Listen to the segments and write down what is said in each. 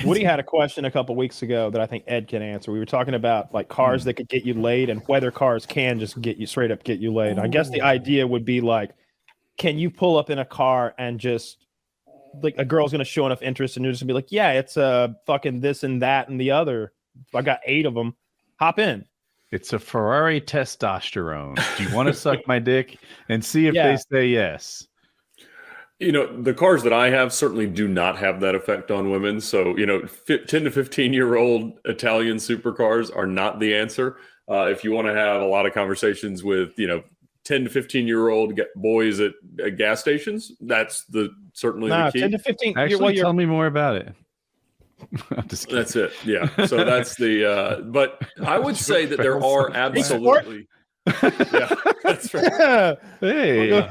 Woody had a question a couple weeks ago that I think Ed can answer. We were talking about like cars that could get you laid and whether cars can just get you straight up get you laid. I guess the idea would be like, can you pull up in a car and just like a girl's gonna show enough interest and you're just gonna be like, yeah, it's fucking this and that and the other. I got 8 of them. Hop in. It's a Ferrari testosterone. Do you want to suck my dick? And see if they say yes. You know, the cars that I have certainly do not have that effect on women. So, 10 to 15-year-old Italian supercars are not the answer. If you want to have a lot of conversations with, 10 to 15-year-old boys at gas stations, that's certainly the key. 10 to 15. Actually, tell me more about it. I'm just kidding. That's it. Yeah. So that's but I would say that there are absolutely. Yeah, that's right. Hey.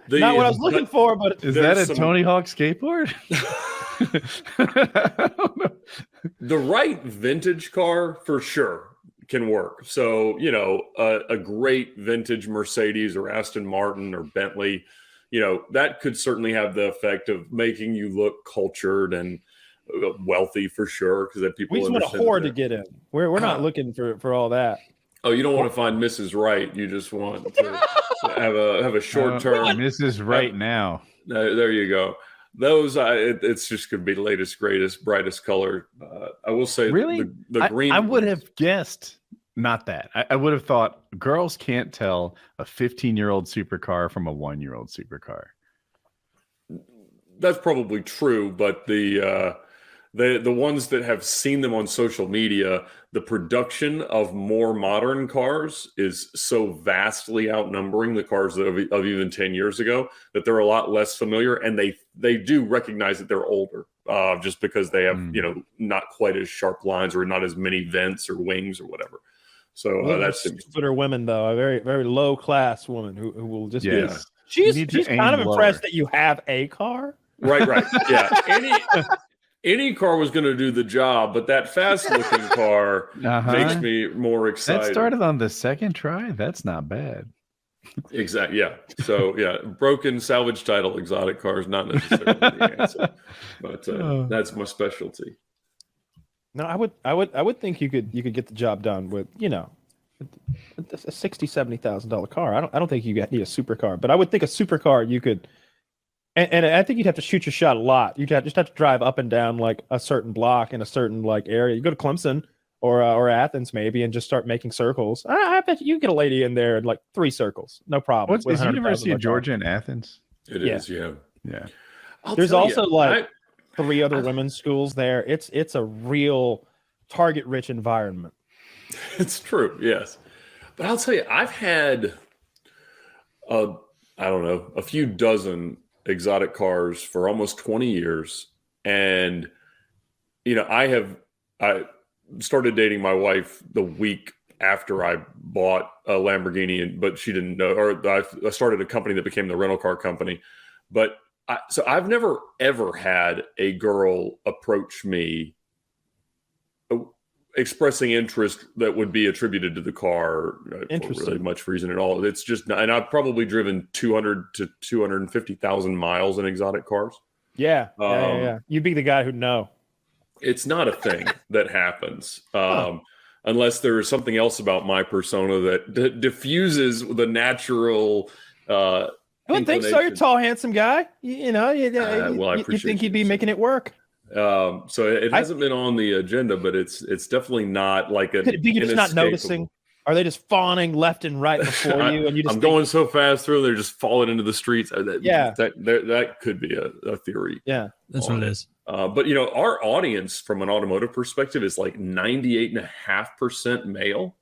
Not what I was looking for, but is that a Tony Hawk skateboard? The right vintage car for sure can work. So, a great vintage Mercedes or Aston Martin or Bentley, that could certainly have the effect of making you look cultured and wealthy for sure. Because that people we just want a whore to get in. We're not looking for all that. Oh, you don't want to find Mrs. Right. You just want to have a short term. Mrs. Right now. There you go. Those it's just going to be the latest, greatest, brightest color. I will say, really, the green. I would have guessed not that. I would have thought girls can't tell a 15-year-old supercar from a 1-year-old supercar. That's probably true, but the ones that have seen them on social media, the production of more modern cars is so vastly outnumbering the cars of even 10 years ago that they're a lot less familiar, and they do recognize that they're older just because they have not quite as sharp lines or not as many vents or wings or whatever. So that's stupider women though, a very very low class woman who will just be. She's kind of impressed that you have a car. Right. Yeah. Any car was going to do the job, but that fast-looking car makes me more excited. That started on the second try. That's not bad. Exactly. Yeah. So broken salvage title exotic cars, not necessarily the answer, but that's my specialty. No, I would think you could get the job done with a $60,000-$70,000 car. I don't think you need a supercar, but I would think a supercar you could. And I think you'd have to shoot your shot a lot. You'd just have to drive up and down like a certain block in a certain like area. You go to Clemson or Athens maybe and just start making circles. I bet you get a lady in there in like 3 circles, no problem. Is University of Georgia in Athens? It is, yeah. There's also 3 other women's schools there. It's a real target-rich environment. It's true, yes. But I'll tell you, I've had a few dozen exotic cars for almost 20 years. And, I started dating my wife the week after I bought a Lamborghini, but she didn't know, or I started a company that became the rental car company. But so I've never, ever had a girl approach me expressing interest that would be attributed to the car for really much reason at all. It's just not, and I've probably driven 200 to 250,000 miles in exotic cars. Yeah. You'd be the guy who'd know. It's not a thing that happens unless there is something else about my persona that diffuses the natural. I wouldn't think so. You're a tall, handsome guy. You think he'd be making it work. So it hasn't been on the agenda, but it's definitely not like a. Could you just not noticing? Are they just fawning left and right before you? And you just going so fast through, they're just falling into the streets. That could be a theory. Yeah, that's what it is. But our audience from an automotive perspective is like 98.5% male.